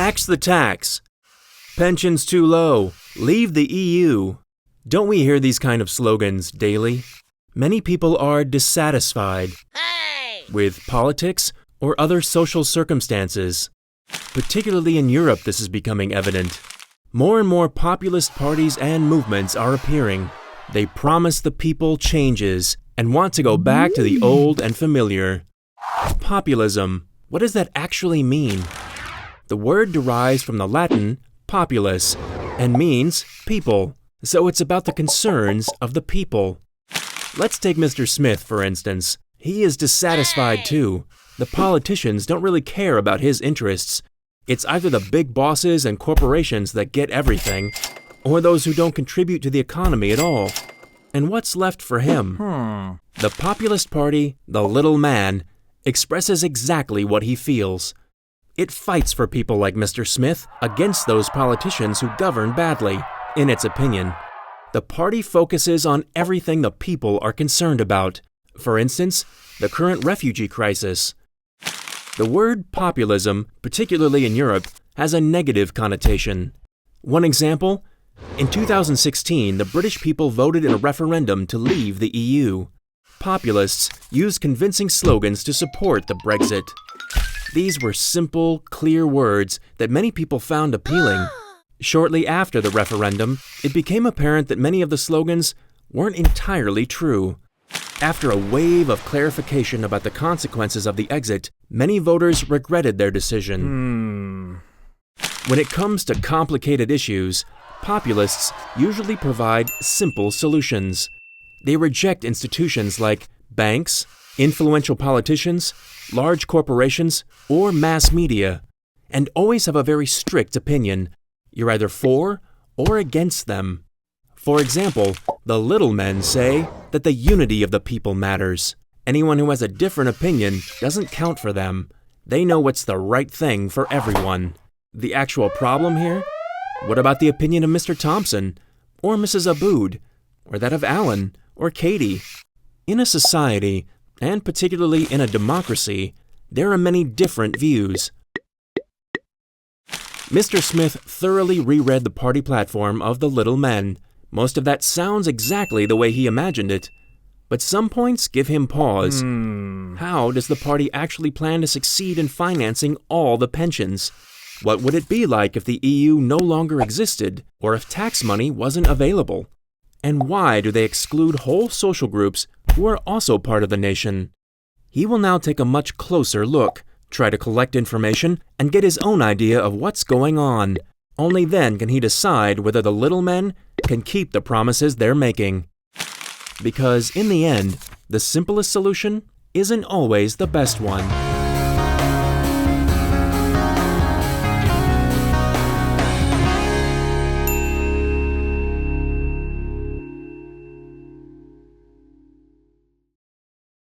Axe the tax. Pensions too low. Leave the EU. Don't we hear these kind of slogans daily? Many people are dissatisfied with politics or other social circumstances. Particularly in Europe, this is becoming evident. More and more populist parties and movements are appearing. They promise the people changes and want to go back to the old and familiar. Populism. What does that actually mean? The word derives from the Latin populus and means people, so it's about the concerns of the people. Let's take Mr. Smith, for instance. He is dissatisfied too. The politicians don't really care about his interests. It's either the big bosses and corporations that get everything, or those who don't contribute to the economy at all. And what's left for him? The Populist Party, the little man, expresses exactly what he feels. It fights for people like Mr. Smith against those politicians who govern badly, in its opinion. The party focuses on everything the people are concerned about. For instance, the current refugee crisis. The word populism, particularly in Europe, has a negative connotation. One example, in 2016, the British people voted in a referendum to leave the EU. Populists used convincing slogans to support the Brexit. These were simple, clear words that many people found appealing. Shortly after the referendum, it became apparent that many of the slogans weren't entirely true. After a wave of clarification about the consequences of the exit, many voters regretted their decision. When it comes to complicated issues, populists usually provide simple solutions. They reject institutions like banks, influential politicians, large corporations, or mass media, and always have a very strict opinion. You're either for or against them. For example, the little men say that the unity of the people matters. Anyone who has a different opinion doesn't count for them. They know what's the right thing for everyone. The actual problem here? What about the opinion of Mr. Thompson, or Mrs. Abood, or that of Alan, or Katie? In a society, and particularly in a democracy, there are many different views. Mr. Smith thoroughly reread the party platform of the little men. Most of that sounds exactly the way he imagined it, but some points give him pause. How does the party actually plan to succeed in financing all the pensions? What would it be like if the EU no longer existed, or if tax money wasn't available? And why do they exclude whole social groups who are also part of the nation? He will now take a much closer look, try to collect information, and get his own idea of what's going on. Only then can he decide whether the little men can keep the promises they're making. Because in the end, the simplest solution isn't always the best one.